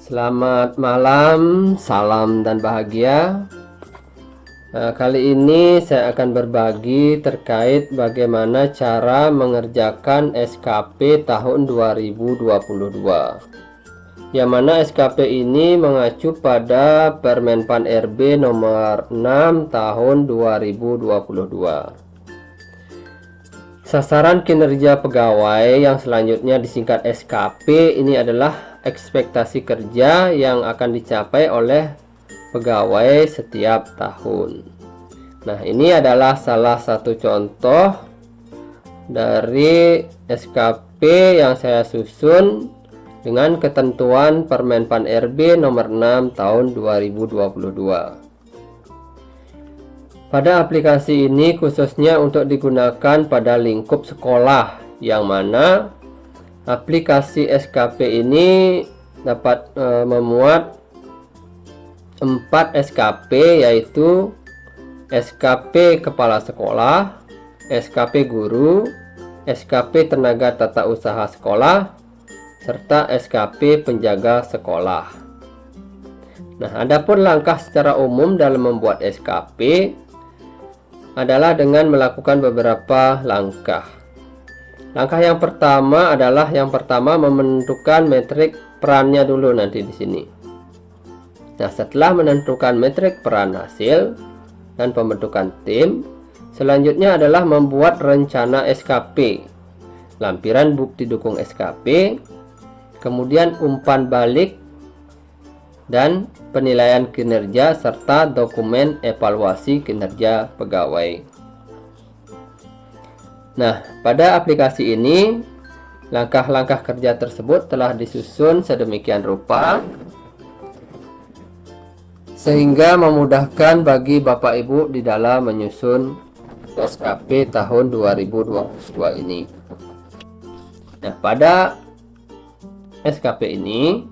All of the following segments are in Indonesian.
Selamat malam, salam dan bahagia. Kali ini saya akan berbagi terkait bagaimana cara mengerjakan SKP tahun 2022. Yang mana SKP ini mengacu pada Permenpan RB nomor 6 tahun 2022. Sasaran kinerja pegawai yang selanjutnya disingkat SKP ini adalah ekspektasi kerja yang akan dicapai oleh pegawai setiap tahun. Nah, ini adalah salah satu contoh dari SKP yang saya susun dengan ketentuan Permenpan RB nomor 6 tahun 2022. Pada aplikasi ini khususnya untuk digunakan pada lingkup sekolah, yang mana aplikasi SKP ini dapat memuat 4 SKP, yaitu SKP Kepala Sekolah, SKP Guru, SKP Tenaga Tata Usaha Sekolah, serta SKP Penjaga Sekolah. Nah, adapun langkah secara umum dalam membuat SKP adalah dengan melakukan beberapa langkah. Langkah yang pertama adalah menentukan metrik perannya dulu nanti di sini. Nah, setelah menentukan metrik peran hasil dan pembentukan tim, selanjutnya adalah membuat rencana SKP, lampiran bukti dukung SKP, kemudian umpan balik dan penilaian kinerja serta dokumen evaluasi kinerja pegawai. Nah, pada aplikasi ini langkah-langkah kerja tersebut telah disusun sedemikian rupa sehingga memudahkan bagi Bapak Ibu di dalam menyusun SKP tahun 2022 ini. Nah, pada SKP ini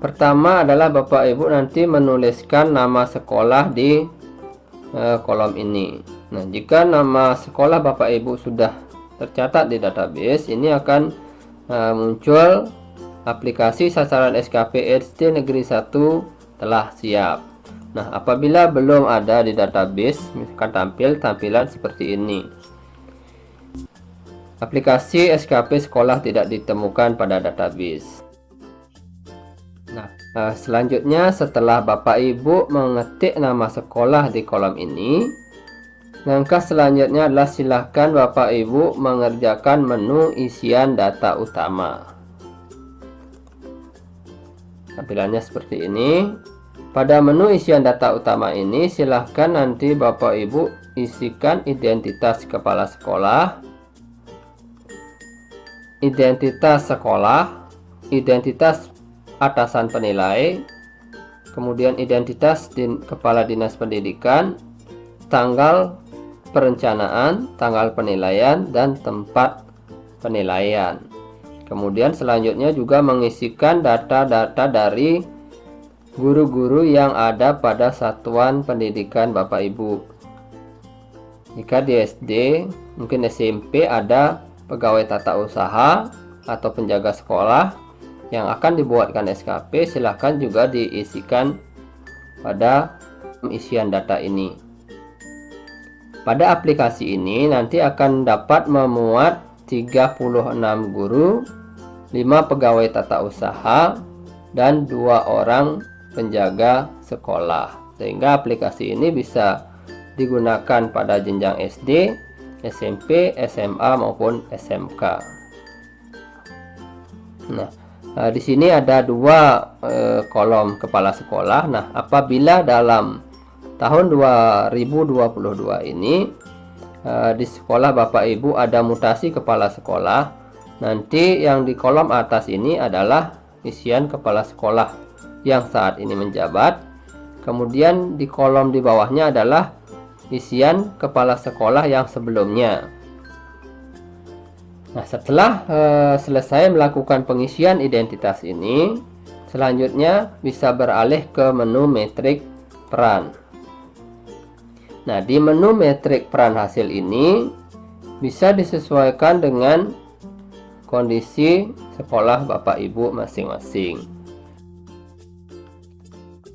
pertama adalah Bapak Ibu nanti menuliskan nama sekolah di kolom ini. Nah, jika nama sekolah Bapak Ibu sudah tercatat di database, ini akan muncul aplikasi sasaran SKP SD Negeri 1 telah siap. Nah, apabila belum ada di database, akan tampil tampilan seperti ini. Aplikasi SKP sekolah tidak ditemukan pada database. Nah, selanjutnya setelah Bapak Ibu mengetik nama sekolah di kolom ini, langkah selanjutnya adalah silahkan Bapak Ibu mengerjakan menu isian data utama. Tampilannya seperti ini. Pada menu isian data utama ini silahkan nanti Bapak Ibu isikan identitas kepala sekolah, identitas sekolah, identitas atasan penilai, kemudian identitas kepala dinas pendidikan, tanggal perencanaan, tanggal penilaian, dan tempat penilaian. Kemudian selanjutnya juga mengisikan data-data dari guru-guru yang ada pada satuan pendidikan Bapak Ibu. Jika di SD, mungkin SMP ada pegawai tata usaha atau penjaga sekolah yang akan dibuatkan SKP, silahkan juga diisikan pada isian data ini. Pada aplikasi ini nanti akan dapat memuat 36 guru, 5 pegawai tata usaha, dan 2 orang penjaga sekolah. Sehingga aplikasi ini bisa digunakan pada jenjang SD, SMP, SMA maupun SMK. Nah, di sini ada 2 kolom kepala sekolah. Nah, apabila dalam tahun 2022 ini di sekolah Bapak Ibu ada mutasi kepala sekolah, nanti yang di kolom atas ini adalah isian kepala sekolah yang saat ini menjabat. Kemudian di kolom di bawahnya adalah isian kepala sekolah yang sebelumnya. Nah, setelah selesai melakukan pengisian identitas ini, selanjutnya bisa beralih ke menu metrik peran. Nah, di menu metrik peran hasil ini bisa disesuaikan dengan kondisi sekolah Bapak Ibu masing-masing.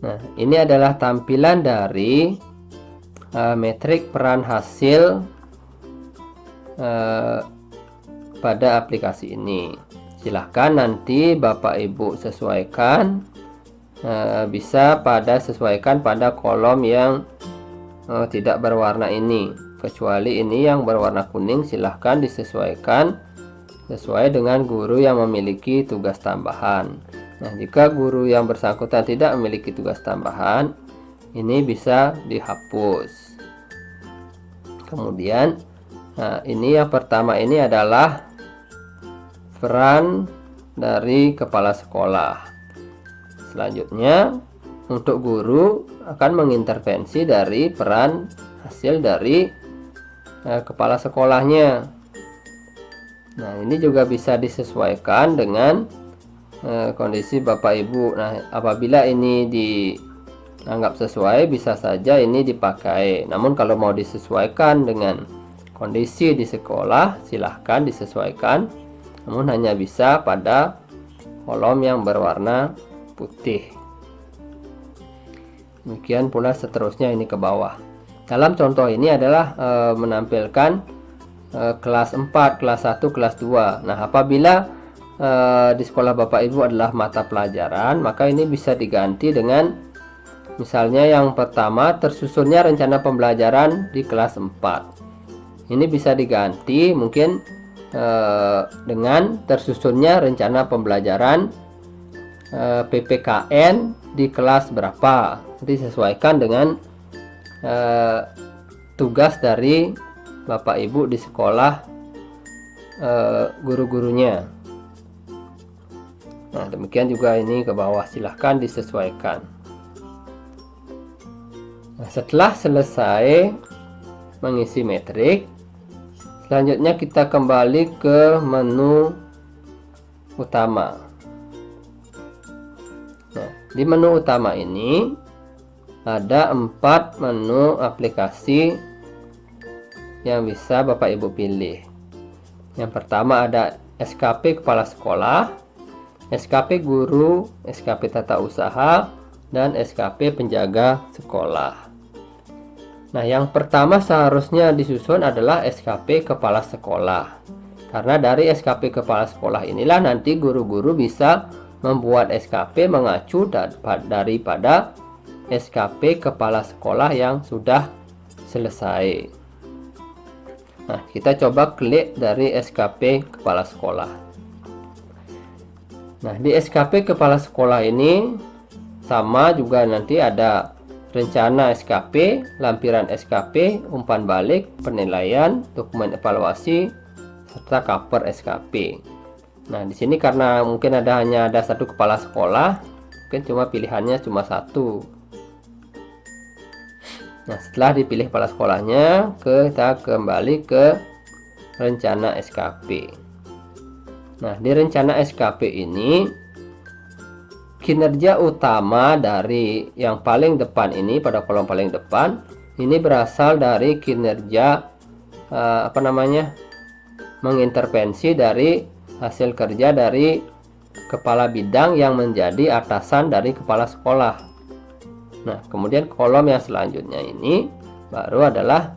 Nah, ini adalah tampilan dari metrik peran hasil pada aplikasi ini. Silahkan nanti Bapak Ibu sesuaikan, bisa sesuaikan pada kolom yang tidak berwarna ini, kecuali ini yang berwarna kuning. Silahkan disesuaikan sesuai dengan guru yang memiliki tugas tambahan. Nah, jika guru yang bersangkutan tidak memiliki tugas tambahan, ini bisa dihapus. Kemudian, nah, ini yang pertama ini adalah peran dari kepala sekolah. Selanjutnya, untuk guru akan mengintervensi dari peran hasil dari kepala sekolahnya. Nah, ini juga bisa disesuaikan dengan kondisi Bapak Ibu. Nah, apabila ini dianggap sesuai, bisa saja ini dipakai. Namun kalau mau disesuaikan dengan kondisi di sekolah, silahkan disesuaikan. Namun hanya bisa pada kolom yang berwarna putih. Demikian pula seterusnya ini ke bawah. Dalam contoh ini adalah menampilkan kelas 4, kelas 1, kelas 2. Nah, apabila di sekolah Bapak Ibu adalah mata pelajaran, maka ini bisa diganti dengan misalnya yang pertama tersusunnya rencana pembelajaran di kelas 4. Ini bisa diganti mungkin dengan tersusunnya rencana pembelajaran PPKN di kelas berapa. Disesuaikan dengan tugas dari Bapak Ibu di sekolah, guru-gurunya. Nah, demikian juga ini ke bawah, silahkan disesuaikan. Nah, setelah selesai mengisi metrik, selanjutnya kita kembali ke menu utama. Nah, di menu utama ini ada 4 menu aplikasi yang bisa Bapak Ibu pilih. Yang pertama ada SKP Kepala Sekolah, SKP Guru, SKP Tata Usaha, dan SKP Penjaga Sekolah. Nah, yang pertama seharusnya disusun adalah SKP Kepala Sekolah. Karena dari SKP Kepala Sekolah inilah nanti guru-guru bisa membuat SKP mengacu daripada SKP Kepala Sekolah yang sudah selesai. Nah, kita coba klik dari SKP Kepala Sekolah. Nah, di SKP Kepala Sekolah ini sama juga, nanti ada rencana SKP, lampiran SKP, umpan balik, penilaian, dokumen evaluasi, serta cover SKP. Nah, di sini karena mungkin hanya ada satu kepala sekolah, mungkin cuma pilihannya cuma satu. Nah, setelah dipilih kepala sekolahnya, kita kembali ke rencana SKP. Nah, di rencana SKP ini kinerja utama dari yang paling depan ini, pada kolom paling depan ini berasal dari kinerja mengintervensi dari hasil kerja dari kepala bidang yang menjadi atasan dari kepala sekolah. Nah, kemudian kolom yang selanjutnya ini baru adalah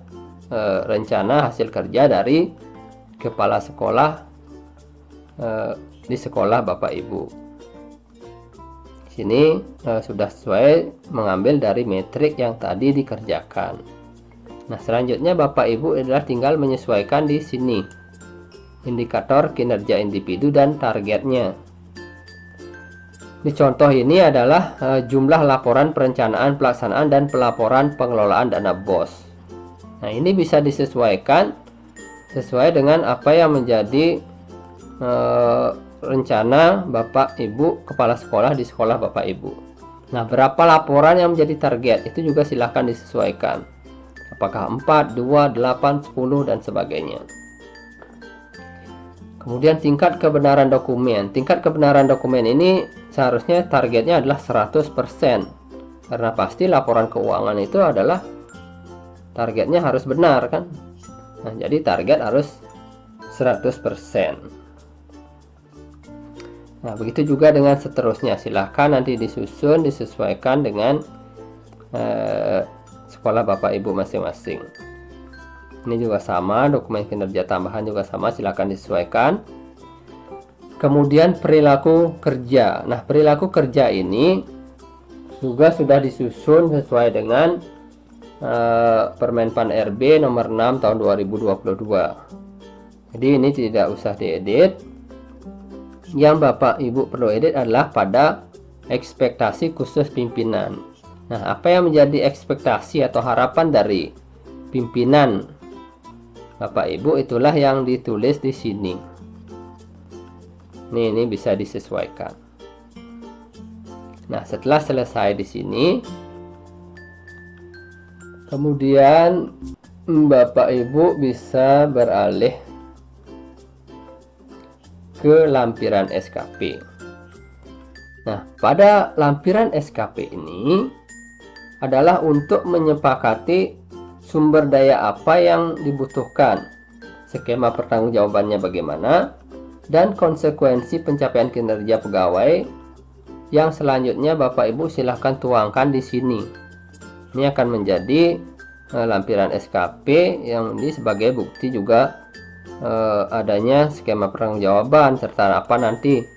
rencana hasil kerja dari kepala sekolah di sekolah Bapak Ibu. Sini sudah sesuai mengambil dari metrik yang tadi dikerjakan. Nah, selanjutnya Bapak Ibu adalah tinggal menyesuaikan di sini indikator kinerja individu dan targetnya. Di contoh ini adalah jumlah laporan perencanaan, pelaksanaan, dan pelaporan pengelolaan dana BOS. Nah, ini bisa disesuaikan sesuai dengan apa yang menjadi rencana Bapak Ibu kepala sekolah di sekolah Bapak Ibu. Nah, berapa laporan yang menjadi target itu juga silahkan disesuaikan. Apakah 4, 2, 8, 10, dan sebagainya. Kemudian tingkat kebenaran dokumen. Tingkat kebenaran dokumen ini seharusnya targetnya adalah 100%. Karena pasti laporan keuangan itu adalah targetnya harus benar kan. Nah, jadi target harus 100%. Nah, begitu juga dengan seterusnya. Silahkan nanti disusun, disesuaikan dengan sekolah Bapak Ibu masing-masing. Ini juga sama, dokumen kinerja tambahan juga sama, silahkan disesuaikan. Kemudian perilaku kerja. Nah, perilaku kerja ini juga sudah disusun sesuai dengan Permenpan RB nomor 6 tahun 2022. Jadi ini tidak usah diedit. Yang Bapak Ibu perlu edit adalah pada ekspektasi khusus pimpinan. Nah, apa yang menjadi ekspektasi atau harapan dari pimpinan Bapak Ibu itulah yang ditulis di sini. Ini bisa disesuaikan. Nah, setelah selesai di sini, kemudian Bapak Ibu bisa beralih ke lampiran SKP. Nah, pada lampiran SKP ini adalah untuk menyepakati sumber daya apa yang dibutuhkan, skema pertanggungjawabannya bagaimana, dan konsekuensi pencapaian kinerja pegawai yang selanjutnya Bapak Ibu silahkan tuangkan di sini. Ini akan menjadi lampiran SKP yang ini sebagai bukti juga adanya skema pertanggungjawaban serta apa nanti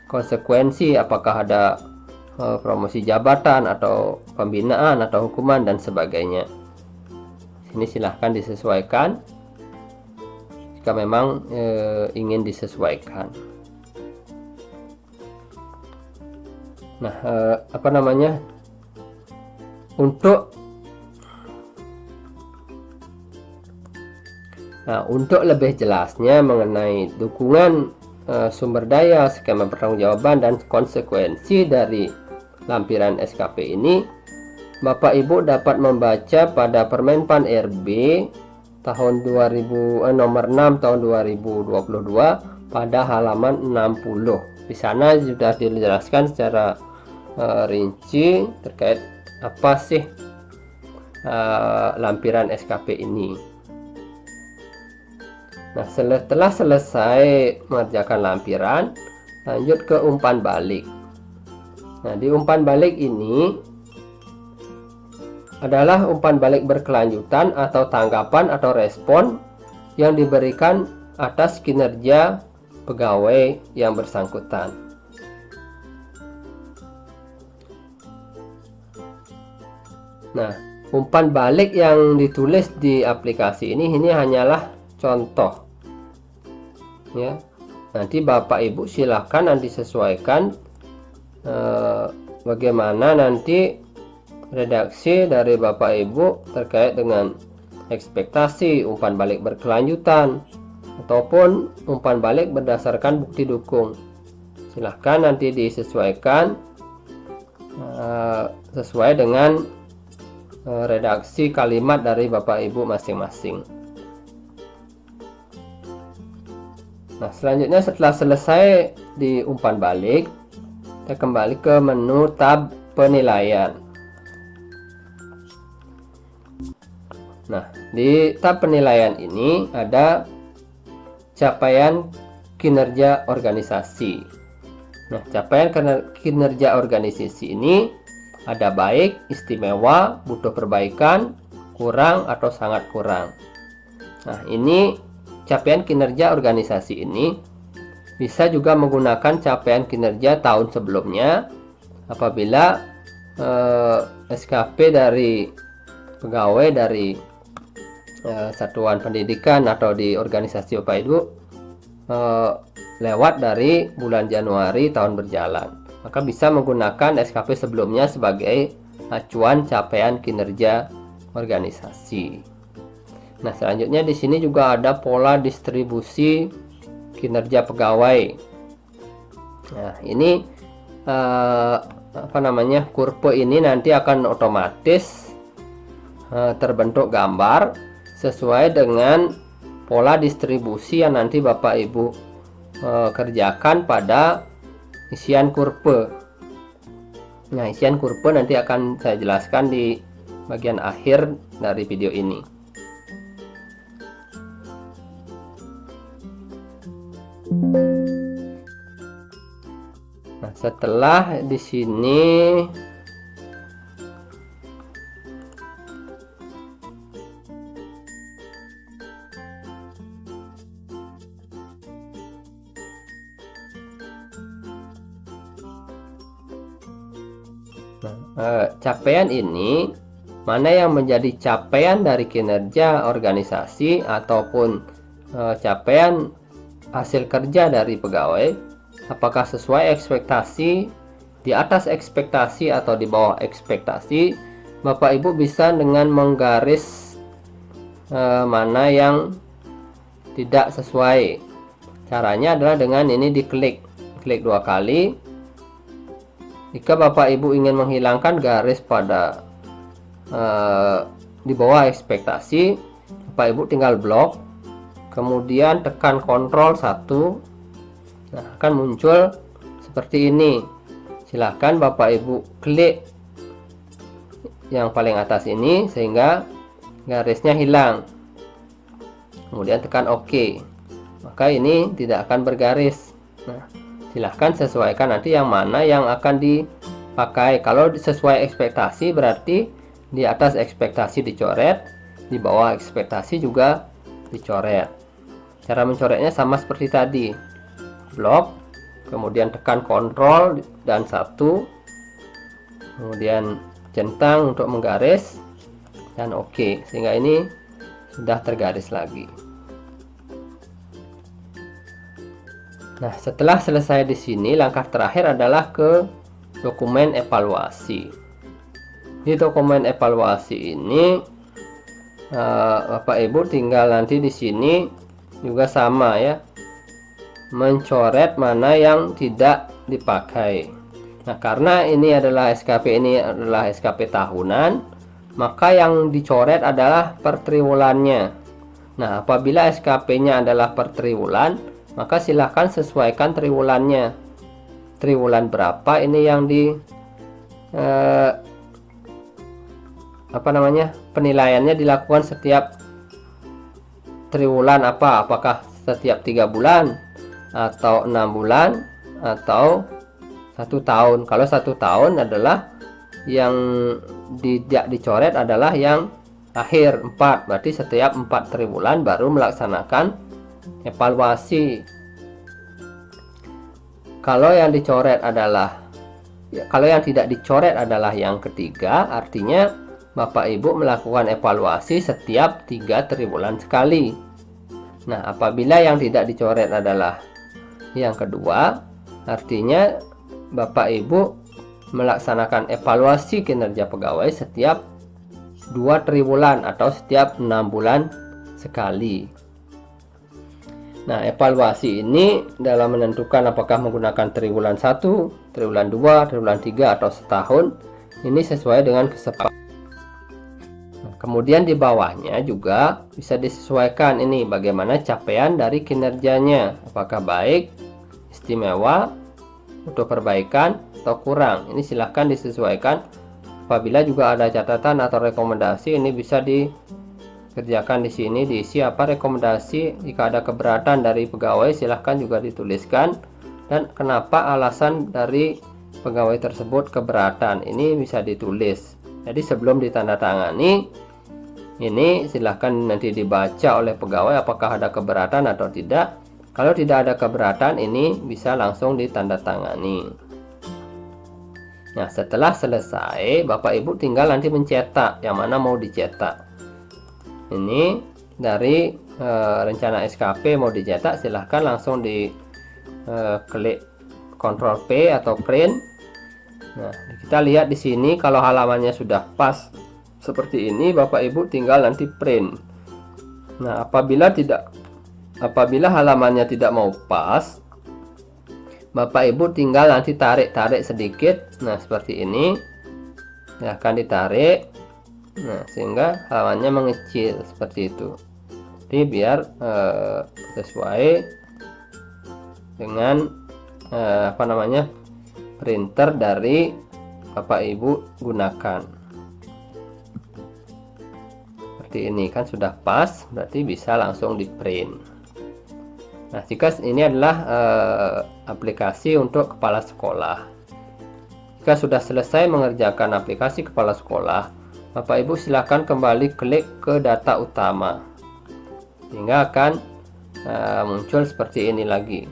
konsekuensi, apakah ada promosi jabatan atau pembinaan atau hukuman dan sebagainya. Ini silahkan disesuaikan jika memang ingin disesuaikan. Nah, untuk lebih jelasnya mengenai dukungan sumber daya, skema pertanggungjawaban dan konsekuensi dari lampiran SKP ini, Bapak Ibu dapat membaca pada Permenpan RB tahun nomor 6 tahun 2022 pada halaman 60. Di sana sudah dijelaskan secara rinci terkait apa sih lampiran SKP ini. Nah, setelah selesai mengerjakan lampiran, lanjut ke umpan balik. Nah, di umpan balik ini adalah umpan balik berkelanjutan atau tanggapan atau respon yang diberikan atas kinerja pegawai yang bersangkutan. Nah, umpan balik yang ditulis di aplikasi ini hanyalah contoh. Ya, nanti Bapak Ibu silahkan nanti sesuaikan bagaimana nanti redaksi dari Bapak Ibu terkait dengan ekspektasi, umpan balik berkelanjutan ataupun umpan balik berdasarkan bukti dukung. Silahkan nanti disesuaikan sesuai dengan redaksi kalimat dari Bapak Ibu masing-masing. Nah, selanjutnya setelah selesai di umpan balik, kita kembali ke menu tab penilaian. Nah, di tab penilaian ini ada capaian kinerja organisasi. Nah, capaian kinerja organisasi ini ada baik, istimewa, butuh perbaikan, kurang atau sangat kurang. Nah, ini capaian kinerja organisasi ini bisa juga menggunakan capaian kinerja tahun sebelumnya apabila SKP dari pegawai dari satuan pendidikan atau di organisasi Bapak Ibu lewat dari bulan Januari tahun berjalan, maka bisa menggunakan SKP sebelumnya sebagai acuan capaian kinerja organisasi. Nah, selanjutnya di sini juga ada pola distribusi kinerja pegawai. Nah, ini kurva ini nanti akan otomatis terbentuk gambar sesuai dengan pola distribusi yang nanti Bapak Ibu kerjakan pada isian kurva. Nah, isian kurva nanti akan saya jelaskan di bagian akhir dari video ini. setelah di sini capaian ini mana yang menjadi capaian dari kinerja organisasi ataupun capaian hasil kerja dari pegawai, apakah sesuai ekspektasi, di atas ekspektasi atau di bawah ekspektasi. Bapak Ibu bisa dengan menggaris mana yang tidak sesuai. Caranya adalah dengan ini diklik 2 kali. Jika Bapak Ibu ingin menghilangkan garis pada di bawah ekspektasi, Bapak Ibu tinggal blok, kemudian tekan Ctrl 1. Nah, akan muncul seperti ini. Silahkan Bapak Ibu klik yang paling atas ini sehingga garisnya hilang, kemudian tekan OK, maka ini tidak akan bergaris. Nah, silahkan sesuaikan nanti yang mana yang akan dipakai. Kalau sesuai ekspektasi berarti di atas ekspektasi dicoret, di bawah ekspektasi juga dicoret. Cara mencoretnya sama seperti tadi, blok, kemudian tekan Ctrl dan 1, kemudian centang untuk menggaris, dan OK, sehingga ini sudah tergaris lagi. Nah, setelah selesai di sini, langkah terakhir adalah ke dokumen evaluasi. Di dokumen evaluasi ini Bapak Ibu tinggal nanti di sini juga sama ya, mencoret mana yang tidak dipakai. Nah, karena ini adalah SKP tahunan, maka yang dicoret adalah per triwulannya. Nah, apabila SKP-nya adalah per triwulan, maka silahkan sesuaikan triwulannya. Triwulan berapa ini yang penilaiannya dilakukan setiap triwulan apa? Apakah setiap 3 bulan atau 6 bulan atau 1 tahun? Kalau 1 tahun adalah yang tidak dicoret adalah yang akhir 4, berarti setiap 4 triwulan baru melaksanakan evaluasi. Kalau yang dicoret adalah kalau yang tidak dicoret adalah yang ketiga, artinya Bapak Ibu melakukan evaluasi setiap 3 triwulan sekali. Nah, apabila yang tidak dicoret adalah yang kedua, artinya Bapak Ibu melaksanakan evaluasi kinerja pegawai setiap 2 triwulan atau setiap 6 bulan sekali. Nah, evaluasi ini dalam menentukan apakah menggunakan triwulan 1, triwulan 2, triwulan 3 atau setahun, ini sesuai dengan kesepakatan. Nah, kemudian di bawahnya juga bisa disesuaikan ini bagaimana capaian dari kinerjanya, apakah baik, istimewa, untuk perbaikan atau kurang. Ini silahkan disesuaikan. Apabila juga ada catatan atau rekomendasi, ini bisa dikerjakan di sini, diisi apa rekomendasi. Jika ada keberatan dari pegawai, silahkan juga dituliskan, dan kenapa alasan dari pegawai tersebut keberatan, ini bisa ditulis. Jadi sebelum ditandatangani, ini silahkan nanti dibaca oleh pegawai apakah ada keberatan atau tidak. Kalau tidak ada keberatan, ini bisa langsung ditandatangani. Nah, setelah selesai, Bapak Ibu tinggal nanti mencetak yang mana mau dicetak. Ini dari rencana SKP mau dicetak, silahkan langsung di klik Ctrl P atau print. Nah, kita lihat di sini kalau halamannya sudah pas seperti ini, Bapak Ibu tinggal nanti print. Nah, apabila halamannya tidak mau pas, Bapak Ibu tinggal nanti tarik sedikit. Nah, seperti ini. Ya, akan ditarik. Nah, sehingga halamannya mengecil seperti itu. Jadi biar sesuai dengan printer dari Bapak Ibu gunakan. Seperti ini kan sudah pas, berarti bisa langsung di print. Nah, jika ini adalah aplikasi untuk kepala sekolah. Jika sudah selesai mengerjakan aplikasi kepala sekolah, Bapak Ibu silakan kembali klik ke data utama, sehingga akan muncul seperti ini lagi.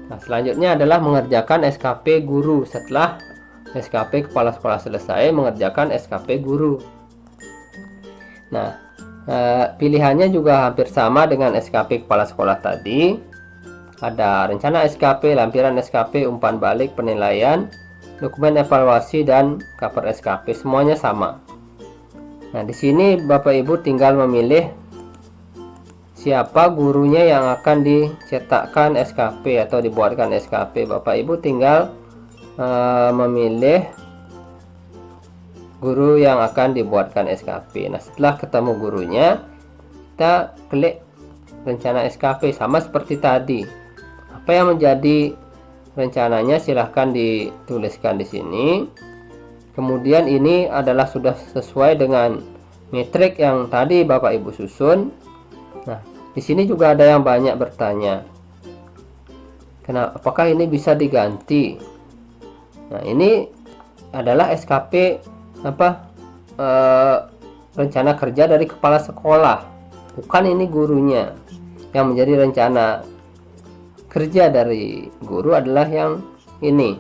Nah, selanjutnya adalah mengerjakan SKP guru. Setelah SKP kepala sekolah selesai, mengerjakan SKP guru. Nah, pilihannya juga hampir sama dengan SKP kepala sekolah tadi. Ada rencana SKP, lampiran SKP, umpan balik, penilaian, dokumen evaluasi, dan cover SKP. Semuanya sama. Nah, di sini Bapak Ibu tinggal memilih siapa gurunya yang akan dicetakkan SKP atau dibuatkan SKP. Bapak Ibu tinggal memilih guru yang akan dibuatkan SKP. Nah, setelah ketemu gurunya, kita klik rencana SKP sama seperti tadi. Apa yang menjadi rencananya silahkan dituliskan di sini. Kemudian ini adalah sudah sesuai dengan metrik yang tadi Bapak Ibu susun. Nah, di sini juga ada yang banyak bertanya, apakah ini bisa diganti? Nah, ini adalah SKP rencana kerja dari kepala sekolah, bukan ini gurunya. Yang menjadi rencana kerja dari guru adalah yang ini,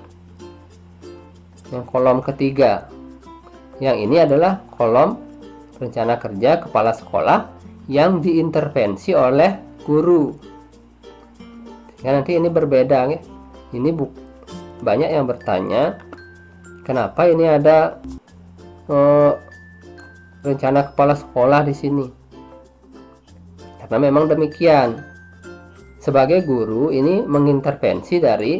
yang kolom ketiga. Yang ini adalah kolom rencana kerja kepala sekolah yang diintervensi oleh guru. Ya, nanti ini berbeda ya. Ini banyak yang bertanya, kenapa ini ada rencana kepala sekolah di sini? Karena memang demikian. Sebagai guru ini mengintervensi dari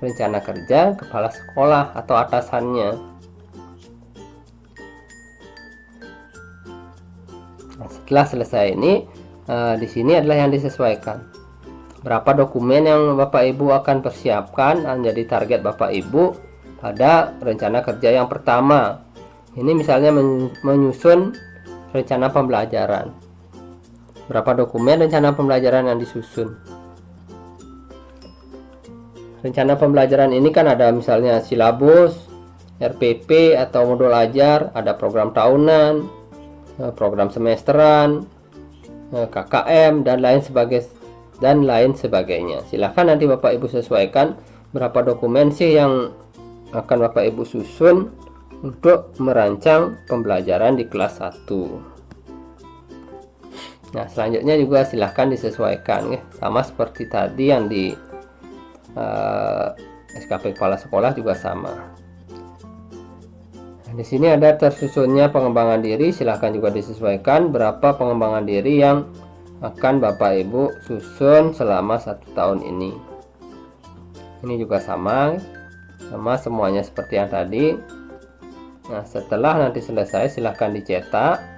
rencana kerja kepala sekolah atau atasannya. Nah, setelah selesai ini, di sini adalah yang disesuaikan. Berapa dokumen yang Bapak Ibu akan persiapkan menjadi target Bapak Ibu pada rencana kerja yang pertama. Ini misalnya menyusun rencana pembelajaran. Berapa dokumen rencana pembelajaran yang disusun? Rencana pembelajaran ini kan ada misalnya silabus, RPP atau modul ajar, ada program tahunan, program semesteran, KKM, dan lain sebagainya. Silahkan nanti Bapak Ibu sesuaikan berapa dokumen sih yang akan Bapak Ibu susun untuk merancang pembelajaran di kelas 1. Nah, selanjutnya juga silahkan disesuaikan ya, sama seperti tadi yang di SKP kepala sekolah juga sama. Di sini ada tersusunnya pengembangan diri, silahkan juga disesuaikan berapa pengembangan diri yang akan Bapak Ibu susun selama 1 tahun ini. Ini juga sama semuanya seperti yang tadi. Nah, setelah nanti selesai silahkan dicetak.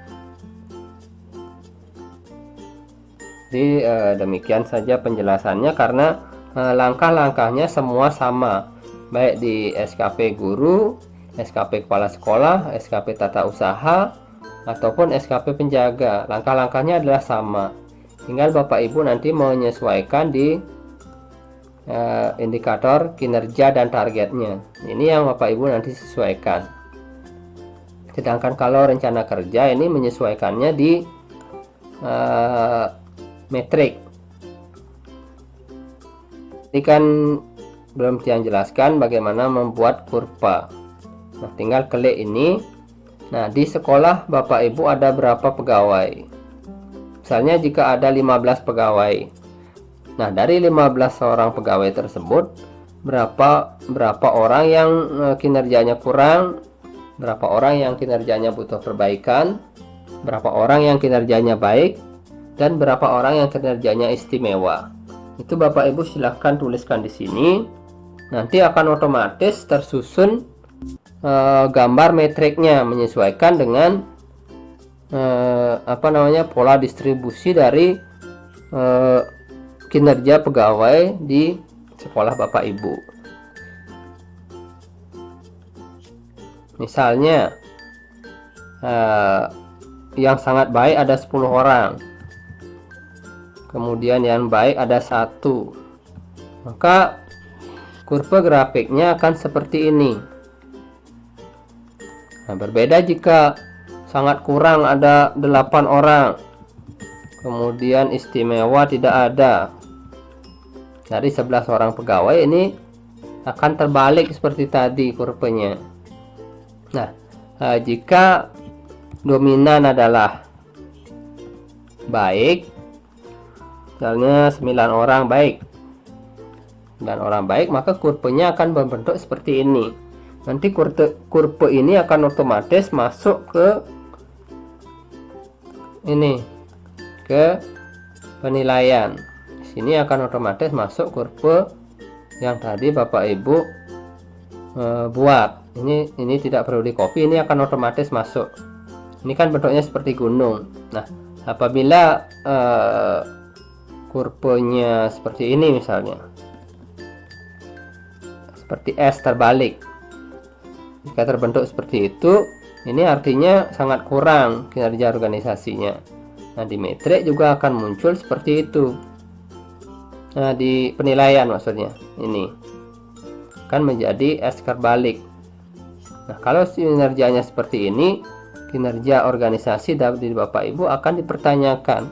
Jadi demikian saja penjelasannya, karena langkah-langkahnya semua sama, baik di SKP guru, SKP kepala sekolah, SKP tata usaha, ataupun SKP penjaga. Langkah-langkahnya adalah sama. Tinggal Bapak Ibu nanti menyesuaikan di indikator kinerja dan targetnya. Ini yang Bapak Ibu nanti sesuaikan. Sedangkan kalau rencana kerja ini menyesuaikannya di metrik. Ini kan belum Tiang jelaskan bagaimana membuat kurva. Nah, tinggal klik ini. Nah, di sekolah Bapak Ibu ada berapa pegawai? Misalnya jika ada 15 pegawai. Nah, dari 15 orang pegawai tersebut, berapa orang yang kinerjanya kurang, berapa orang yang kinerjanya butuh perbaikan, berapa orang yang kinerjanya baik, dan berapa orang yang kinerjanya istimewa. Itu Bapak Ibu silahkan tuliskan di sini. Nanti akan otomatis tersusun gambar metriknya menyesuaikan dengan pola distribusi dari kinerja pegawai di sekolah Bapak Ibu. Misalnya yang sangat baik ada 10 orang, kemudian yang baik ada 1, maka kurva grafiknya akan seperti ini. Nah, berbeda jika sangat kurang ada 8 orang, kemudian istimewa tidak ada. Dari 11 orang pegawai ini akan terbalik seperti tadi kurvanya. Nah, jika dominan adalah baik, misalnya 9 orang baik, maka kurvanya akan membentuk seperti ini. Nanti kurva ini akan otomatis masuk ke ini, ke penilaian. Di sini akan otomatis masuk kurva yang tadi Bapak Ibu buat. Ini tidak perlu di copy, ini akan otomatis masuk. Ini kan bentuknya seperti gunung. Nah, apabila kurvanya seperti ini misalnya, seperti S terbalik, jika terbentuk seperti itu, ini artinya sangat kurang kinerja organisasinya. Nah, di metrik juga akan muncul seperti itu. Nah, di penilaian maksudnya ini akan menjadi S terbalik. Nah, kalau kinerjanya seperti ini, kinerja organisasi dari Bapak Ibu akan dipertanyakan.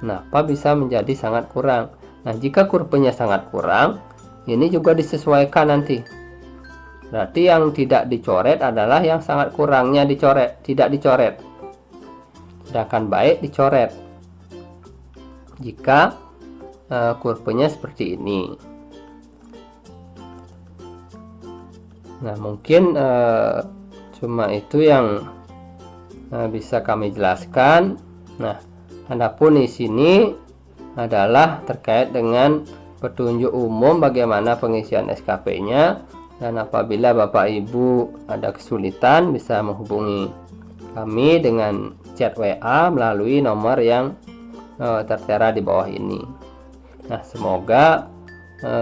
Kenapa bisa menjadi sangat kurang? Nah, jika kurvanya sangat kurang, ini juga disesuaikan nanti. Berarti yang tidak dicoret adalah yang sangat kurangnya tidak dicoret. Sedangkan baik dicoret. Jika kurvanya seperti ini. Nah, mungkin cuma itu yang bisa kami jelaskan. Nah, adapun di sini adalah terkait dengan petunjuk umum bagaimana pengisian SKP-nya, dan apabila Bapak Ibu ada kesulitan bisa menghubungi kami dengan chat WA melalui nomor yang tertera di bawah ini. Nah, semoga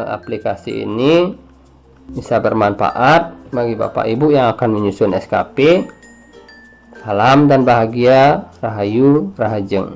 aplikasi ini bisa bermanfaat bagi Bapak Ibu yang akan menyusun SKP. Salam dan bahagia, Rahayu Rahajeng.